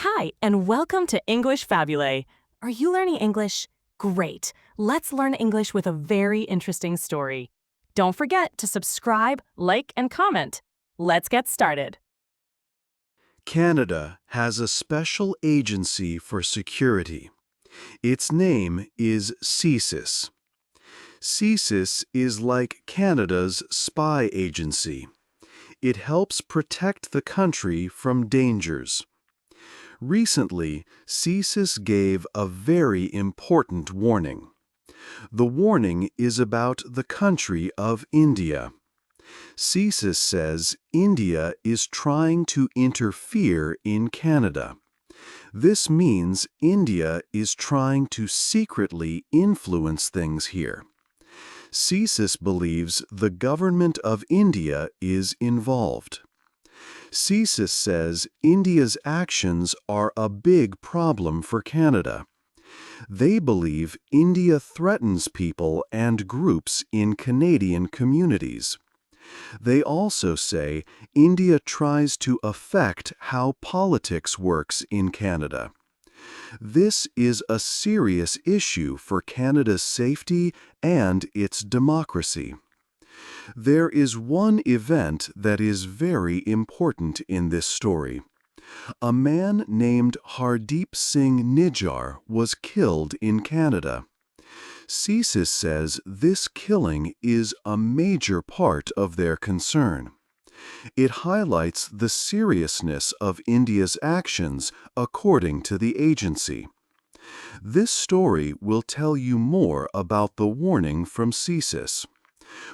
Hi, and welcome to English-Fabule. Are you learning English? Great. Let's learn English with a very interesting story. Don't forget to subscribe, like, and comment. Let's get started. Canada has a special agency for security. Its name is CSIS. CSIS is like Canada's spy agency. It helps protect the country from dangers. Recently, CSIS gave a very important warning. The warning is about the country of India. CSIS says India is trying to interfere in Canada. This means India is trying to secretly influence things here. CSIS believes the government of India is involved. CSIS says India's actions are a big problem for Canada. They believe India threatens people and groups in Canadian communities. They also say India tries to affect how politics works in Canada. This is a serious issue for Canada's safety and its democracy. There is one event that is very important in this story. A man named Hardeep Singh Nijjar was killed in Canada. CSIS says this killing is a major part of their concern. It highlights the seriousness of India's actions, according to the agency. This story will tell you more about the warning from CSIS.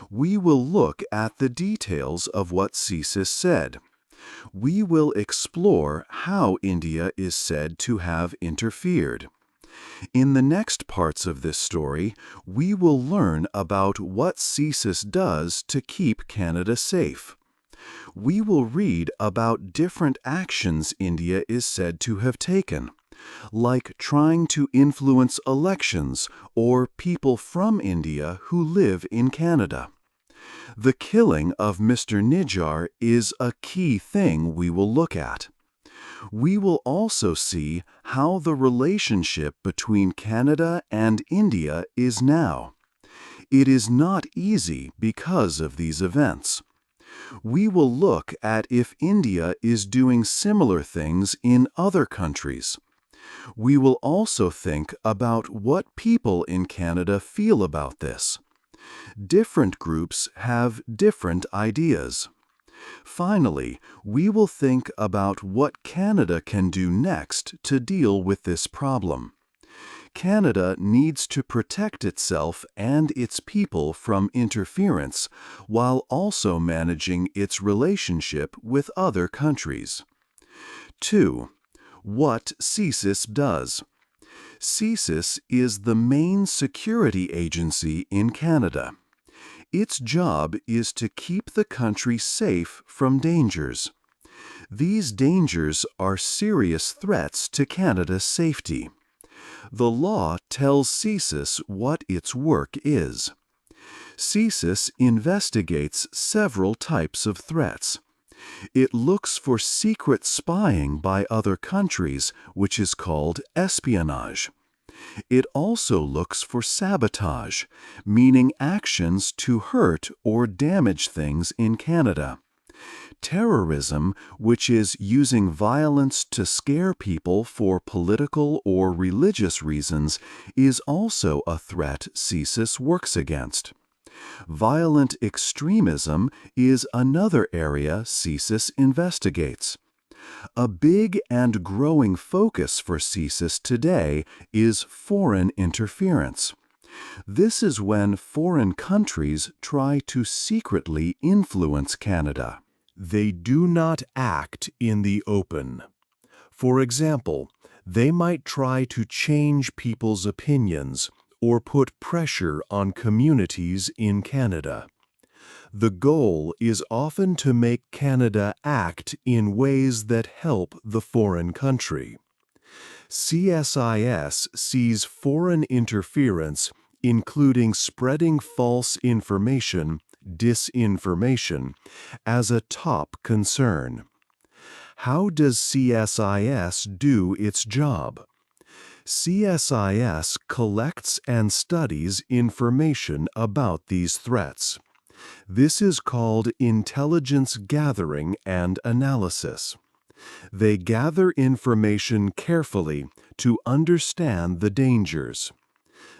We will look at the details of what CSIS said. We will explore how India is said to have interfered. In the next parts of this story, we will learn about what CSIS does to keep Canada safe. We will read about different actions India is said to have taken, like trying to influence elections or people from India who live in Canada. The killing of Mr. Nijjar is a key thing we will look at. We will also see how the relationship between Canada and India is now. It is not easy because of these events. We will look at if India is doing similar things in other countries. We will also think about what people in Canada feel about this. Different groups have different ideas. Finally, we will think about what Canada can do next to deal with this problem. Canada needs to protect itself and its people from interference while also managing its relationship with other countries. 2. What CSIS does. CSIS is the main security agency in Canada. Its job is to keep the country safe from dangers. These dangers are serious threats to Canada's safety. The law tells CSIS what its work is. CSIS investigates several types of threats. It looks for secret spying by other countries, which is called espionage. It also looks for sabotage, meaning actions to hurt or damage things in Canada. Terrorism, which is using violence to scare people for political or religious reasons, is also a threat CSIS works against. Violent extremism is another area CSIS investigates. A big and growing focus for CSIS today is foreign interference. This is when foreign countries try to secretly influence Canada. They do not act in the open. For example, they might try to change people's opinions or put pressure on communities in Canada. The goal is often to make Canada act in ways that help the foreign country. CSIS sees foreign interference, including spreading false information, disinformation, as a top concern. How does CSIS do its job? CSIS collects and studies information about these threats. This is called intelligence gathering and analysis. They gather information carefully to understand the dangers.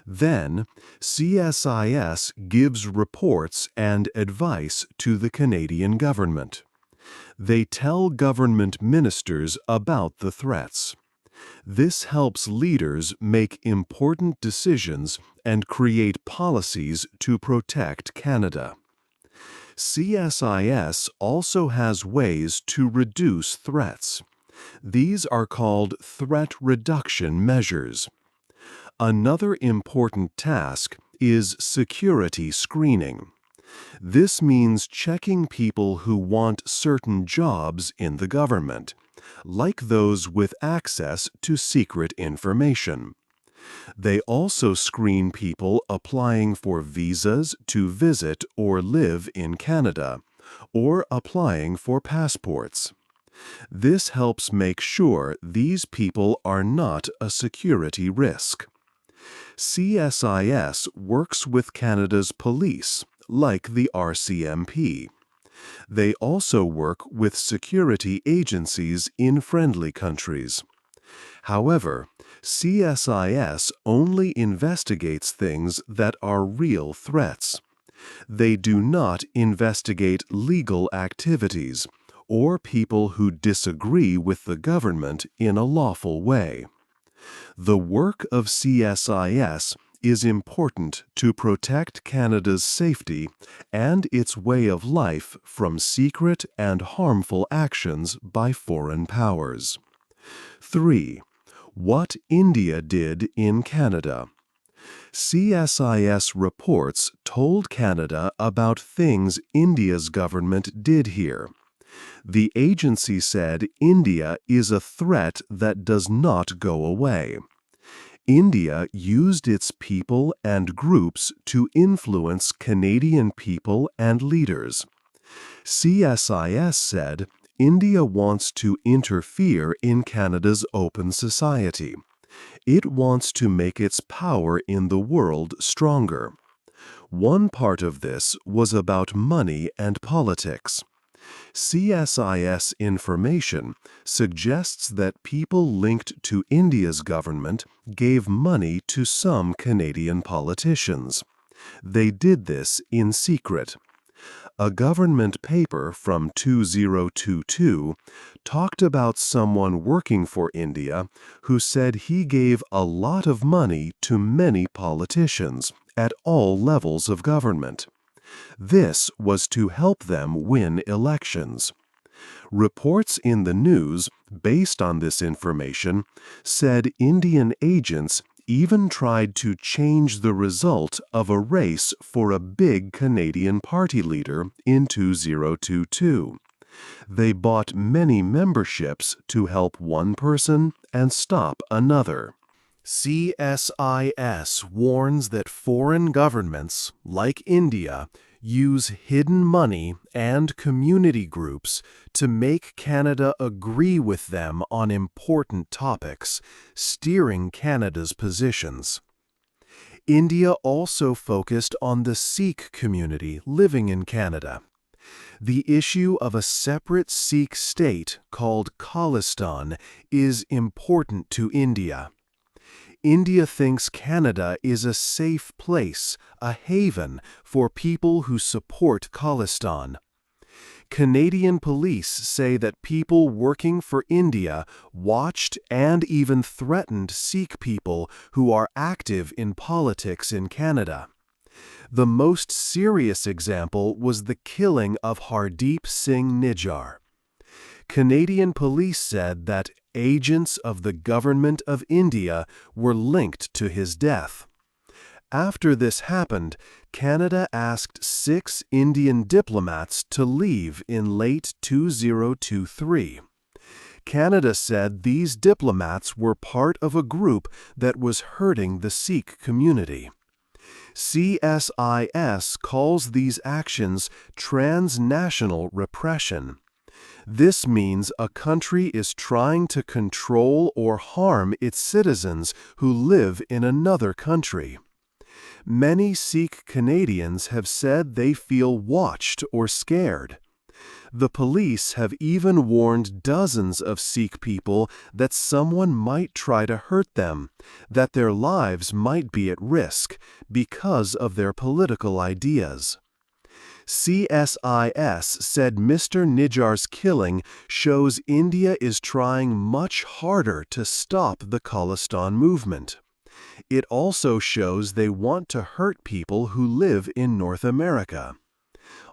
Then, CSIS gives reports and advice to the Canadian government. They tell government ministers about the threats. This helps leaders make important decisions and create policies to protect Canada. CSIS also has ways to reduce threats. These are called threat reduction measures. Another important task is security screening. This means checking people who want certain jobs in the government, like those with access to secret information. They also screen people applying for visas to visit or live in Canada, or applying for passports. This helps make sure these people are not a security risk. CSIS works with Canada's police, like the RCMP. They also work with security agencies in friendly countries. However, CSIS only investigates things that are real threats. They do not investigate legal activities or people who disagree with the government in a lawful way. The work of CSIS is important to protect Canada's safety and its way of life from secret and harmful actions by foreign powers. 3. What India did in Canada. CSIS reports told Canada about things India's government did here. The agency said India is a threat that does not go away. India used its people and groups to influence Canadian people and leaders. CSIS said India wants to interfere in Canada's open society. It wants to make its power in the world stronger. One part of this was about money and politics. CSIS information suggests that people linked to India's government gave money to some Canadian politicians. They did this in secret. A government paper from 2022 talked about someone working for India who said he gave a lot of money to many politicians at all levels of government. This was to help them win elections. Reports in the news, based on this information, said Indian agents even tried to change the result of a race for a big Canadian party leader in 2022. They bought many memberships to help one person and stop another. CSIS warns that foreign governments, like India, use hidden money and community groups to make Canada agree with them on important topics, steering Canada's positions. India also focused on the Sikh community living in Canada. The issue of a separate Sikh state called Khalistan is important to India. India thinks Canada is a safe place, a haven for people who support Khalistan. Canadian police say that people working for India watched and even threatened Sikh people who are active in politics in Canada. The most serious example was the killing of Hardeep Singh Nijjar. Canadian police said that agents of the Government of India were linked to his death. After this happened, Canada asked 6 Indian diplomats to leave in late 2023. Canada said these diplomats were part of a group that was hurting the Sikh community. CSIS calls these actions transnational repression. This means a country is trying to control or harm its citizens who live in another country. Many Sikh Canadians have said they feel watched or scared. The police have even warned dozens of Sikh people that someone might try to hurt them, that their lives might be at risk because of their political ideas. CSIS said Mr. Nijjar's killing shows India is trying much harder to stop the Khalistan movement. It also shows they want to hurt people who live in North America.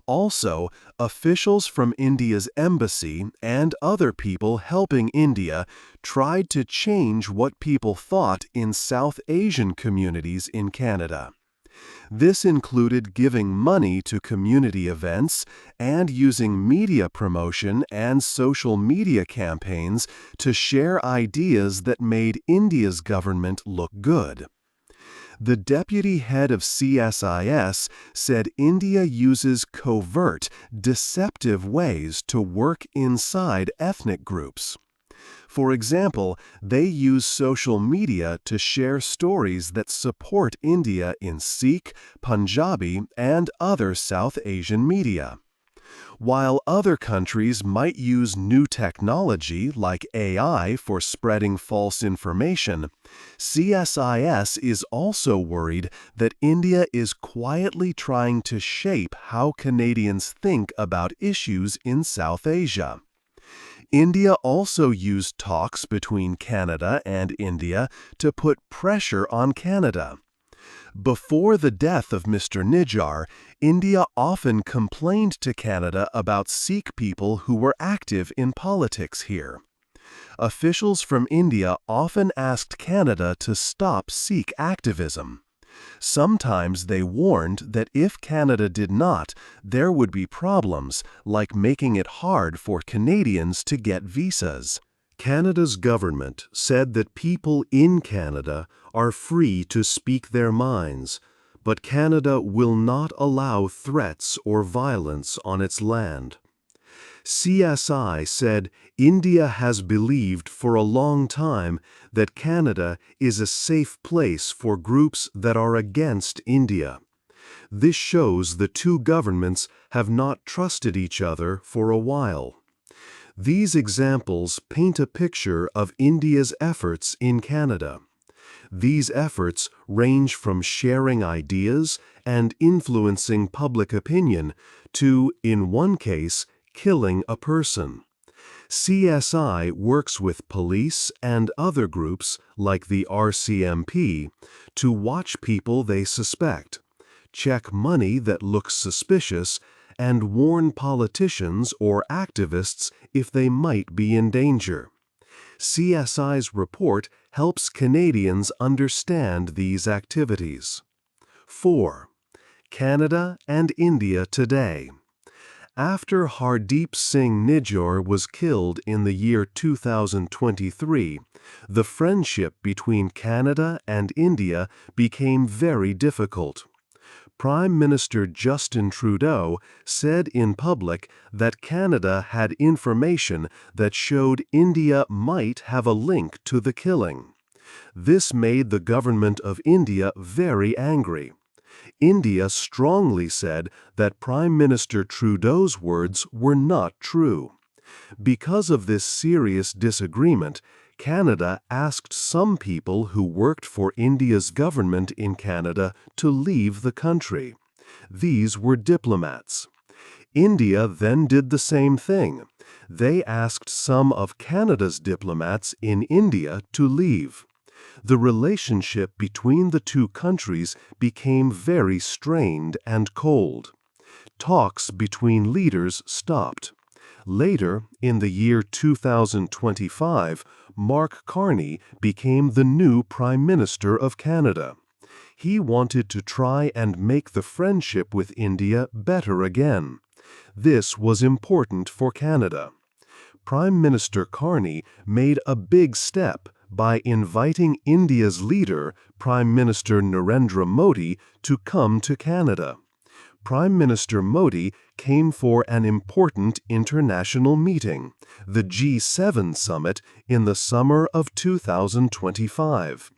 Also, officials from India's embassy and other people helping India tried to change what people thought in South Asian communities in Canada. This included giving money to community events and using media promotion and social media campaigns to share ideas that made India's government look good. The deputy head of CSIS said India uses covert, deceptive ways to work inside ethnic groups. For example, they use social media to share stories that support India in Sikh, Punjabi, and other South Asian media. While other countries might use new technology like AI for spreading false information, CSIS is also worried that India is quietly trying to shape how Canadians think about issues in South Asia. India also used talks between Canada and India to put pressure on Canada. Before the death of Mr. Nijjar, India often complained to Canada about Sikh people who were active in politics here. Officials from India often asked Canada to stop Sikh activism. Sometimes they warned that if Canada did not, there would be problems, like making it hard for Canadians to get visas. Canada's government said that people in Canada are free to speak their minds, but Canada will not allow threats or violence on its land. CSI said India has believed for a long time that Canada is a safe place for groups that are against India. This shows the two governments have not trusted each other for a while. These examples paint a picture of India's efforts in Canada. These efforts range from sharing ideas and influencing public opinion to, in one case, killing a person. CSI works with police and other groups, like the RCMP, to watch people they suspect, check money that looks suspicious, and warn politicians or activists if they might be in danger. CSI's report helps Canadians understand these activities. 4. Canada and India today. After Hardeep Singh Nijjar was killed in the year 2023, the friendship between Canada and India became very difficult. Prime Minister Justin Trudeau said in public that Canada had information that showed India might have a link to the killing. This made the government of India very angry. India strongly said that Prime Minister Trudeau's words were not true. Because of this serious disagreement, Canada asked some people who worked for India's government in Canada to leave the country. These were diplomats. India then did the same thing. They asked some of Canada's diplomats in India to leave. The relationship between the two countries became very strained and cold. Talks between leaders stopped. Later, in the year 2025, Mark Carney became the new Prime Minister of Canada. He wanted to try and make the friendship with India better again. This was important for Canada. Prime Minister Carney made a big step by inviting India's leader, Prime Minister Narendra Modi, to come to Canada. Prime Minister Modi came for an important international meeting, the G7 summit, in the summer of 2025.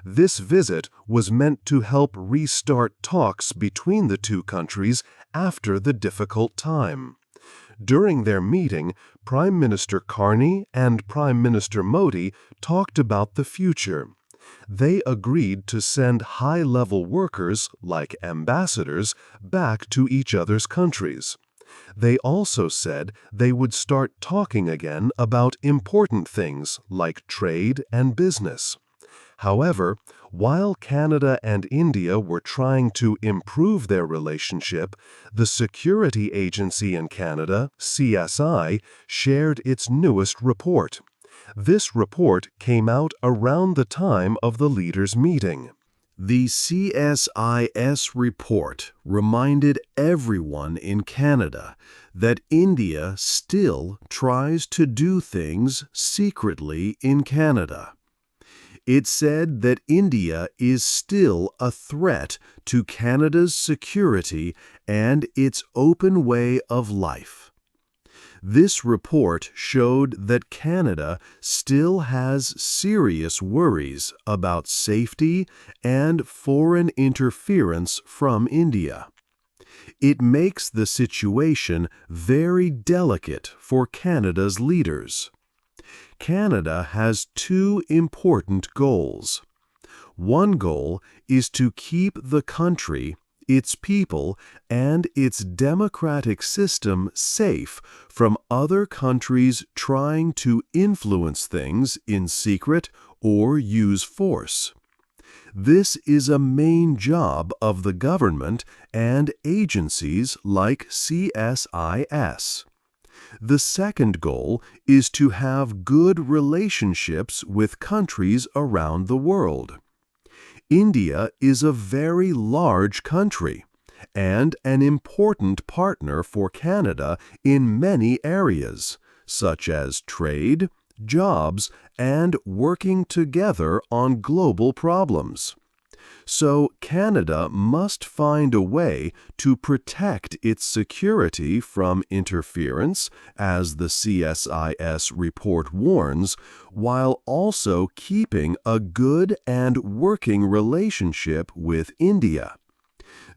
This visit was meant to help restart talks between the two countries after the difficult time. During their meeting, Prime Minister Carney and Prime Minister Modi talked about the future. They agreed to send high-level workers, like ambassadors, back to each other's countries. They also said they would start talking again about important things like trade and business. However, while Canada and India were trying to improve their relationship, the security agency in Canada, CSI, shared its newest report. This report came out around the time of the leaders' meeting. The CSIS report reminded everyone in Canada that India still tries to do things secretly in Canada. It said that India is still a threat to Canada's security and its open way of life. This report showed that Canada still has serious worries about safety and foreign interference from India. It makes the situation very delicate for Canada's leaders. Canada has two important goals. One goal is to keep the country, its people, and its democratic system safe from other countries trying to influence things in secret or use force. This is a main job of the government and agencies like CSIS. The second goal is to have good relationships with countries around the world. India is a very large country and an important partner for Canada in many areas, such as trade, jobs, and working together on global problems. So Canada must find a way to protect its security from interference, as the CSIS report warns, while also keeping a good and working relationship with India.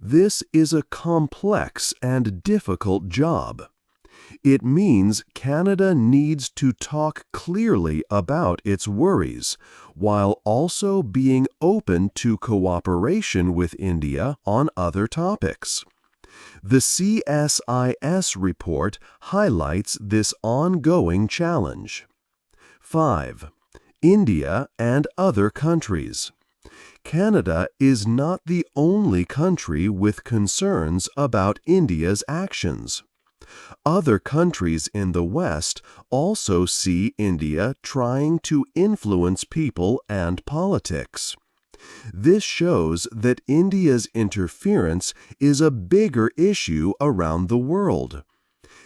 This is a complex and difficult job. It means Canada needs to talk clearly about its worries, while also being open to cooperation with India on other topics. The CSIS report highlights this ongoing challenge. 5. India and other countries. Canada is not the only country with concerns about India's actions. Other countries in the West also see India trying to influence people and politics. This shows that India's interference is a bigger issue around the world.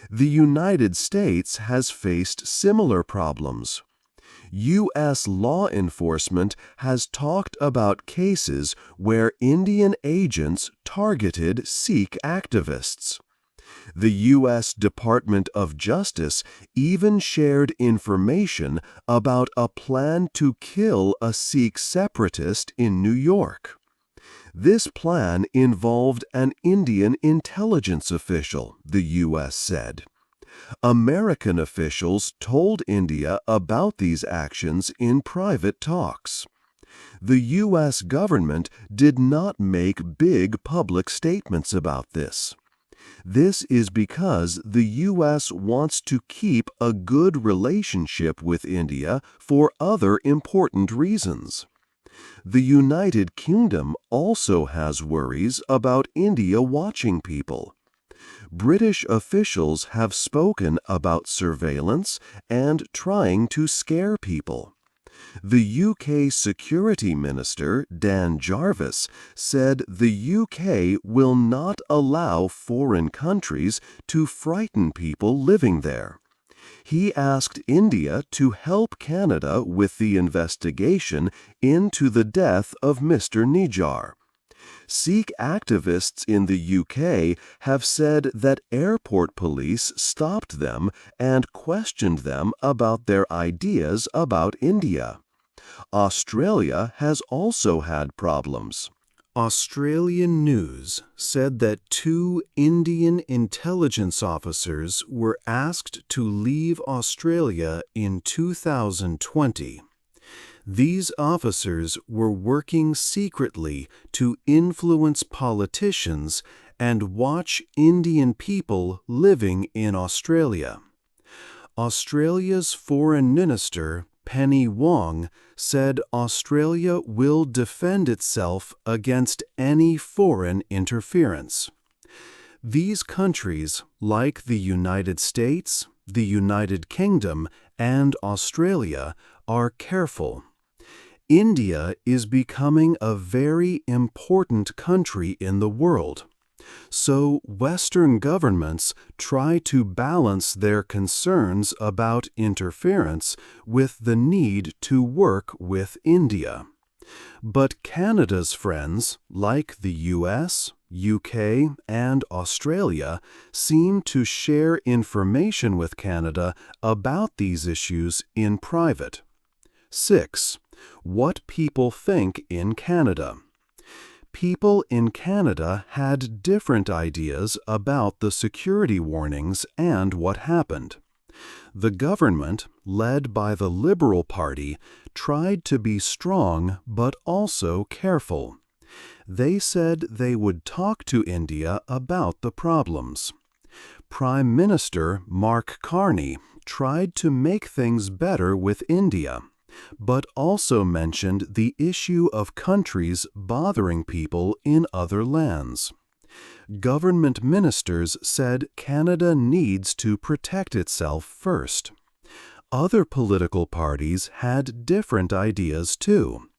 The United States has faced similar problems. U.S. law enforcement has talked about cases where Indian agents targeted Sikh activists. The U.S. Department of Justice even shared information about a plan to kill a Sikh separatist in New York. This plan involved an Indian intelligence official, the U.S. said. American officials told India about these actions in private talks. The U.S. government did not make big public statements about this. This is because the U.S. wants to keep a good relationship with India for other important reasons. The United Kingdom also has worries about India watching people. British officials have spoken about surveillance and trying to scare people. The UK Security Minister, Dan Jarvis, said the UK will not allow foreign countries to frighten people living there. He asked India to help Canada with the investigation into the death of Mr. Nijjar. Sikh activists in the UK have said that airport police stopped them and questioned them about their ideas about India. Australia has also had problems. Australian News said that 2 Indian intelligence officers were asked to leave Australia in 2020. These officers were working secretly to influence politicians and watch Indian people living in Australia. Australia's Foreign Minister, Penny Wong, said Australia will defend itself against any foreign interference. These countries, like the United States, the United Kingdom, and Australia, are careful. India is becoming a very important country in the world. So Western governments try to balance their concerns about interference with the need to work with India. But Canada's friends, like the US, UK, and Australia, seem to share information with Canada about these issues in private. 6. What people think in Canada. People in Canada had different ideas about the security warnings and what happened. The government, led by the Liberal Party, tried to be strong but also careful. They said they would talk to India about the problems. Prime Minister Mark Carney tried to make things better with India, but also mentioned the issue of countries bothering people in other lands. Government ministers said Canada needs to protect itself first. Other political parties had different ideas too.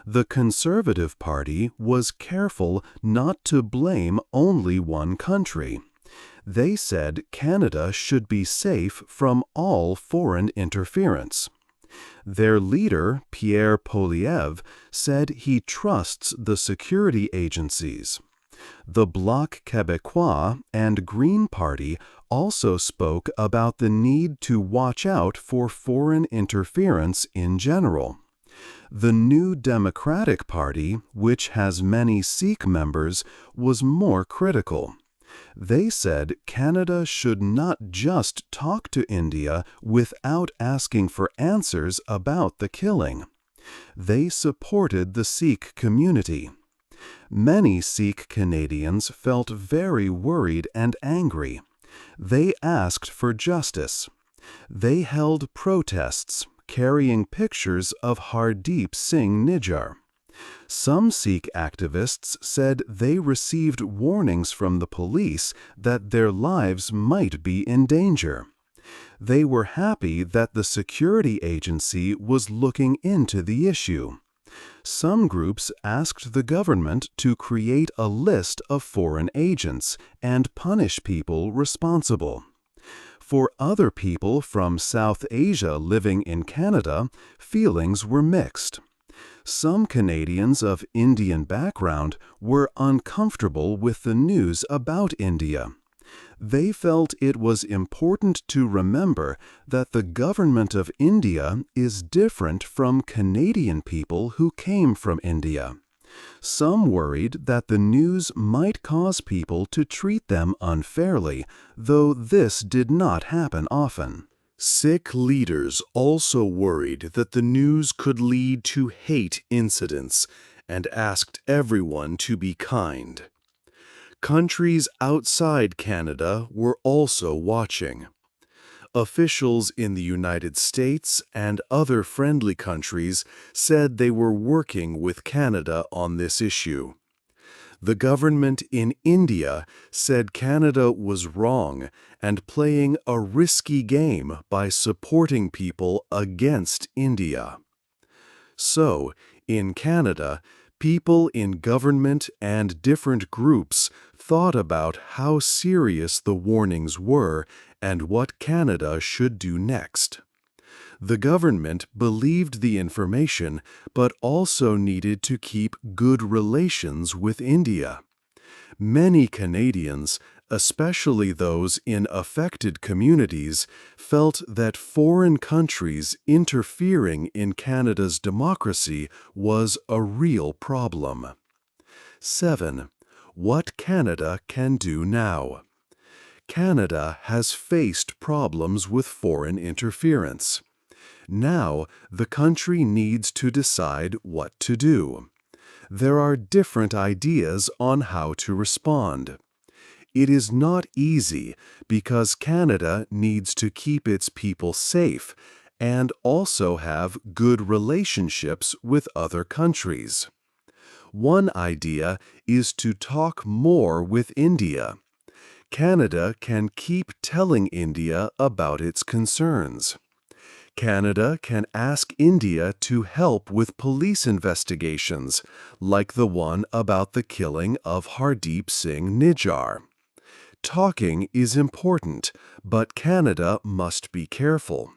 The Conservative Party was careful not to blame only one country. They said Canada should be safe from all foreign interference. Their leader, Pierre Poilievre, said he trusts the security agencies. The Bloc Québécois and Green Party also spoke about the need to watch out for foreign interference in general. The New Democratic Party, which has many Sikh members, was more critical. They said Canada should not just talk to India without asking for answers about the killing. They supported the Sikh community. Many Sikh Canadians felt very worried and angry. They asked for justice. They held protests, carrying pictures of Hardeep Singh Nijjar. Some Sikh activists said they received warnings from the police that their lives might be in danger. They were happy that the security agency was looking into the issue. Some groups asked the government to create a list of foreign agents and punish people responsible. For other people from South Asia living in Canada, feelings were mixed. Some Canadians of Indian background were uncomfortable with the news about India. They felt it was important to remember that the government of India is different from Canadian people who came from India. Some worried that the news might cause people to treat them unfairly, though this did not happen often. Sikh leaders also worried that the news could lead to hate incidents and asked everyone to be kind. Countries outside Canada were also watching. Officials in the United States and other friendly countries said they were working with Canada on this issue. The government in India said Canada was wrong and playing a risky game by supporting people against India. So, in Canada, people in government and different groups thought about how serious the warnings were and what Canada should do next. The government believed the information but also needed to keep good relations with India. Many Canadians, especially those in affected communities, felt that foreign countries interfering in Canada's democracy was a real problem. 7. What Canada can do now. Canada has faced problems with foreign interference. Now, the country needs to decide what to do. There are different ideas on how to respond. It is not easy because Canada needs to keep its people safe and also have good relationships with other countries. One idea is to talk more with India. Canada can keep telling India about its concerns. Canada can ask India to help with police investigations, like the one about the killing of Hardeep Singh Nijjar. Talking is important, but Canada must be careful.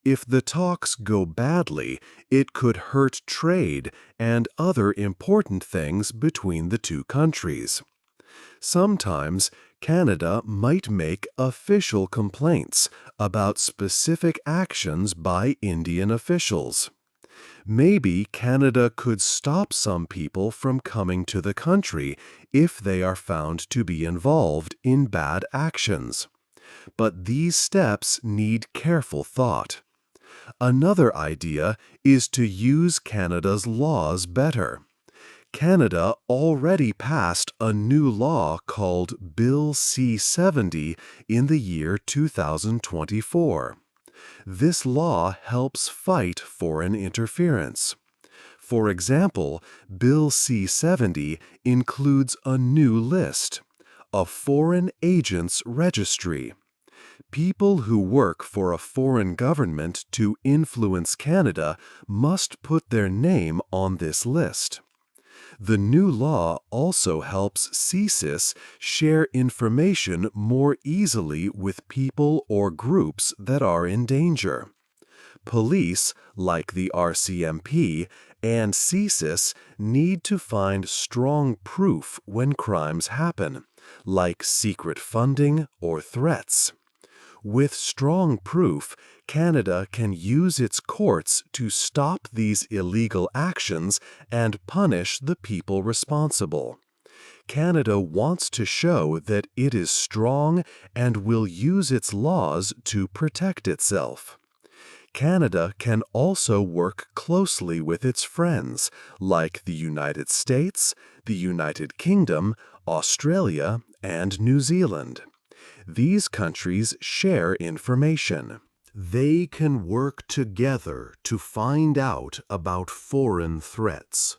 If the talks go badly, it could hurt trade and other important things between the two countries. Sometimes Canada might make official complaints about specific actions by Indian officials. Maybe Canada could stop some people from coming to the country if they are found to be involved in bad actions. But these steps need careful thought. Another idea is to use Canada's laws better. Canada already passed a new law called Bill C-70 in the year 2024. This law helps fight foreign interference. For example, Bill C-70 includes a new list, a foreign agents registry. People who work for a foreign government to influence Canada must put their name on this list. The new law also helps CSIS share information more easily with people or groups that are in danger. Police, like the RCMP, and CSIS need to find strong proof when crimes happen, like secret funding or threats. With strong proof, Canada can use its courts to stop these illegal actions and punish the people responsible. Canada wants to show that it is strong and will use its laws to protect itself. Canada can also work closely with its friends, like the United States, the United Kingdom, Australia, and New Zealand. These countries share information. They can work together to find out about foreign threats.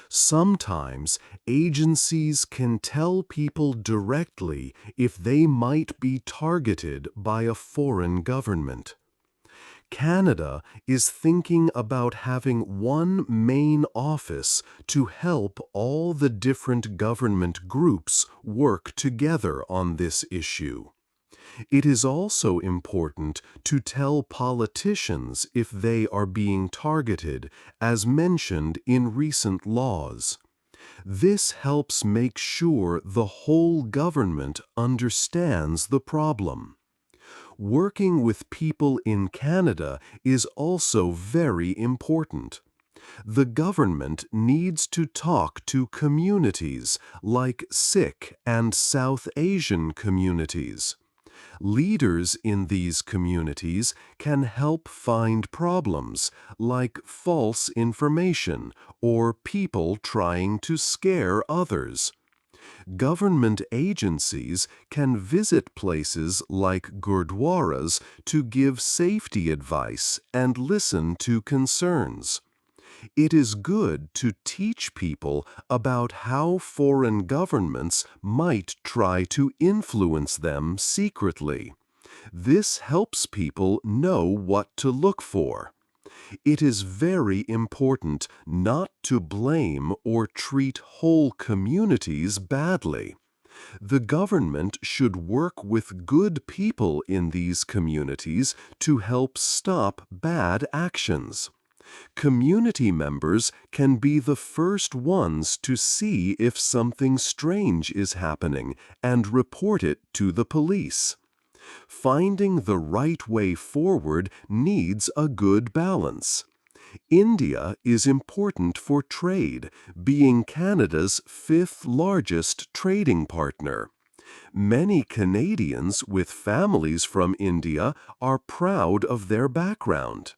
Sometimes agencies can tell people directly if they might be targeted by a foreign government. Canada is thinking about having one main office to help all the different government groups work together on this issue. It is also important to tell politicians if they are being targeted, as mentioned in recent laws. This helps make sure the whole government understands the problem. Working with people in Canada is also very important. The government needs to talk to communities like Sikh and South Asian communities. Leaders in these communities can help find problems like false information or people trying to scare others. Government agencies can visit places like gurdwaras to give safety advice and listen to concerns. It is good to teach people about how foreign governments might try to influence them secretly. This helps people know what to look for. It is very important not to blame or treat whole communities badly. The government should work with good people in these communities to help stop bad actions. Community members can be the first ones to see if something strange is happening and report it to the police. Finding the right way forward needs a good balance. India is important for trade, being Canada's fifth largest trading partner. Many Canadians with families from India are proud of their background.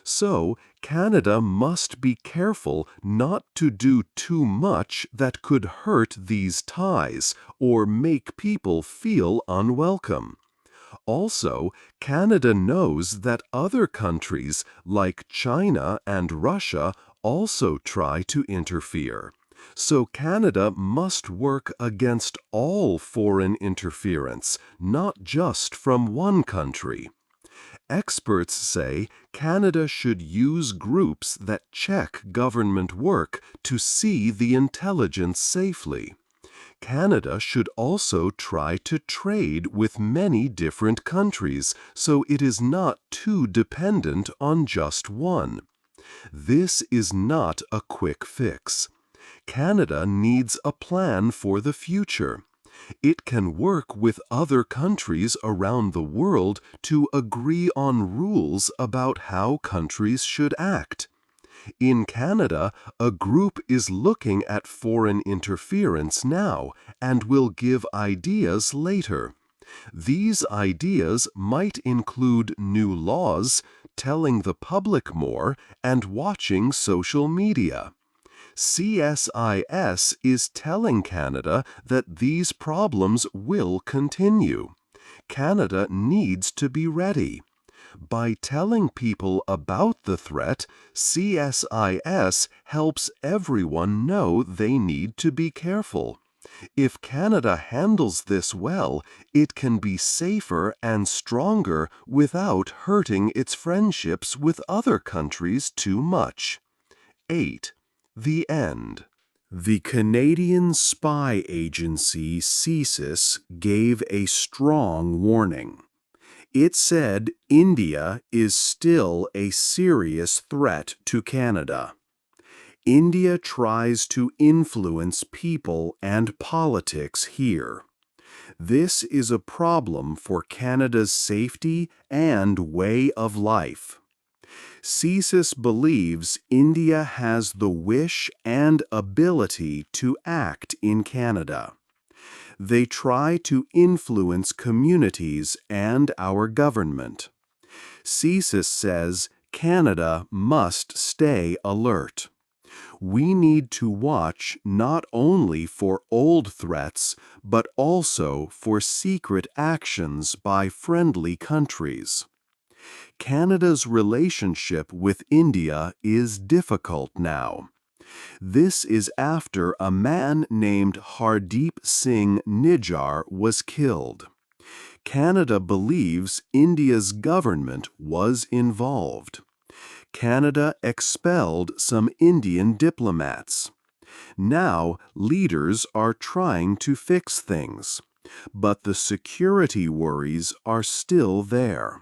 So, Canada must be careful not to do too much that could hurt these ties or make people feel unwelcome. Also, Canada knows that other countries like China and Russia also try to interfere. So Canada must work against all foreign interference, not just from one country. Experts say Canada should use groups that check government work to see the intelligence safely. Canada should also try to trade with many different countries so it is not too dependent on just one. This is not a quick fix. Canada needs a plan for the future. It can work with other countries around the world to agree on rules about how countries should act. In Canada, a group is looking at foreign interference now and will give ideas later. These ideas might include new laws, telling the public more, and watching social media. CSIS is telling Canada that these problems will continue. Canada needs to be ready. By telling people about the threat, CSIS helps everyone know they need to be careful. If Canada handles this well, it can be safer and stronger without hurting its friendships with other countries too much. 8. The end. The Canadian spy agency CSIS gave a strong warning. It said India is still a serious threat to Canada. India tries to influence people and politics here. This is a problem for Canada's safety and way of life. CSIS believes India has the wish and ability to act in Canada. They try to influence communities and our government. CSIS says Canada must stay alert. We need to watch not only for old threats, but also for secret actions by friendly countries. Canada's relationship with India is difficult now. This is after a man named Hardeep Singh Nijjar was killed. Canada believes India's government was involved. Canada expelled some Indian diplomats. Now, leaders are trying to fix things, but the security worries are still there.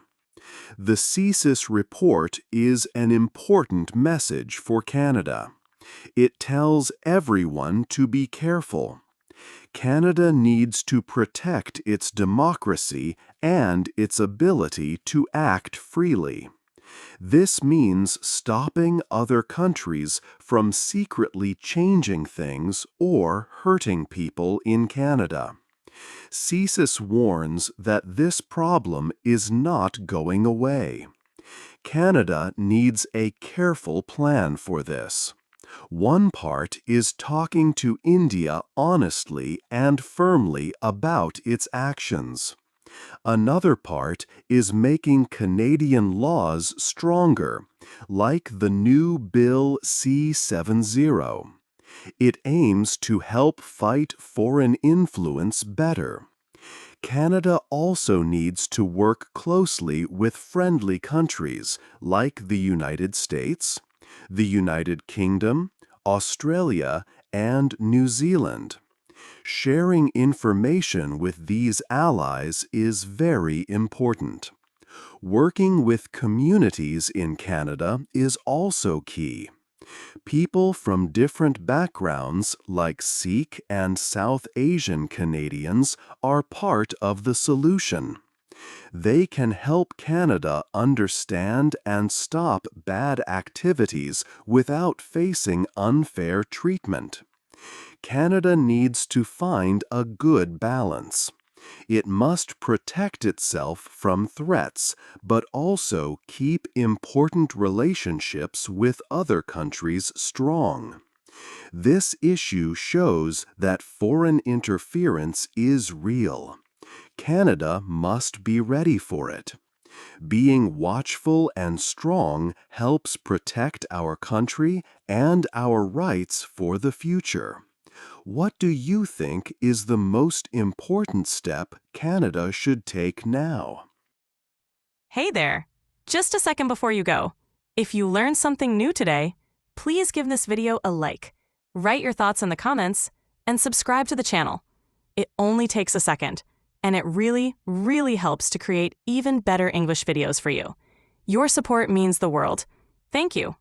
The CSIS report is an important message for Canada. It tells everyone to be careful. Canada needs to protect its democracy and its ability to act freely. This means stopping other countries from secretly changing things or hurting people in Canada. CSIS warns that this problem is not going away. Canada needs a careful plan for this. One part is talking to India honestly and firmly about its actions. Another part is making Canadian laws stronger, like the new Bill C-70. It aims to help fight foreign influence better. Canada also needs to work closely with friendly countries like the United States, the United Kingdom, Australia, and New Zealand. Sharing information with these allies is very important. Working with communities in Canada is also key. People from different backgrounds, like Sikh and South Asian Canadians, are part of the solution. They can help Canada understand and stop bad activities without facing unfair treatment. Canada needs to find a good balance. It must protect itself from threats, but also keep important relationships with other countries strong. This issue shows that foreign interference is real. Canada must be ready for it. Being watchful and strong helps protect our country and our rights for the future. What do you think is the most important step Canada should take now? Hey there! Just a second before you go. If you learned something new today, please give this video a like, write your thoughts in the comments, and subscribe to the channel. It only takes a second, and it really, really helps to create even better English videos for you. Your support means the world. Thank you.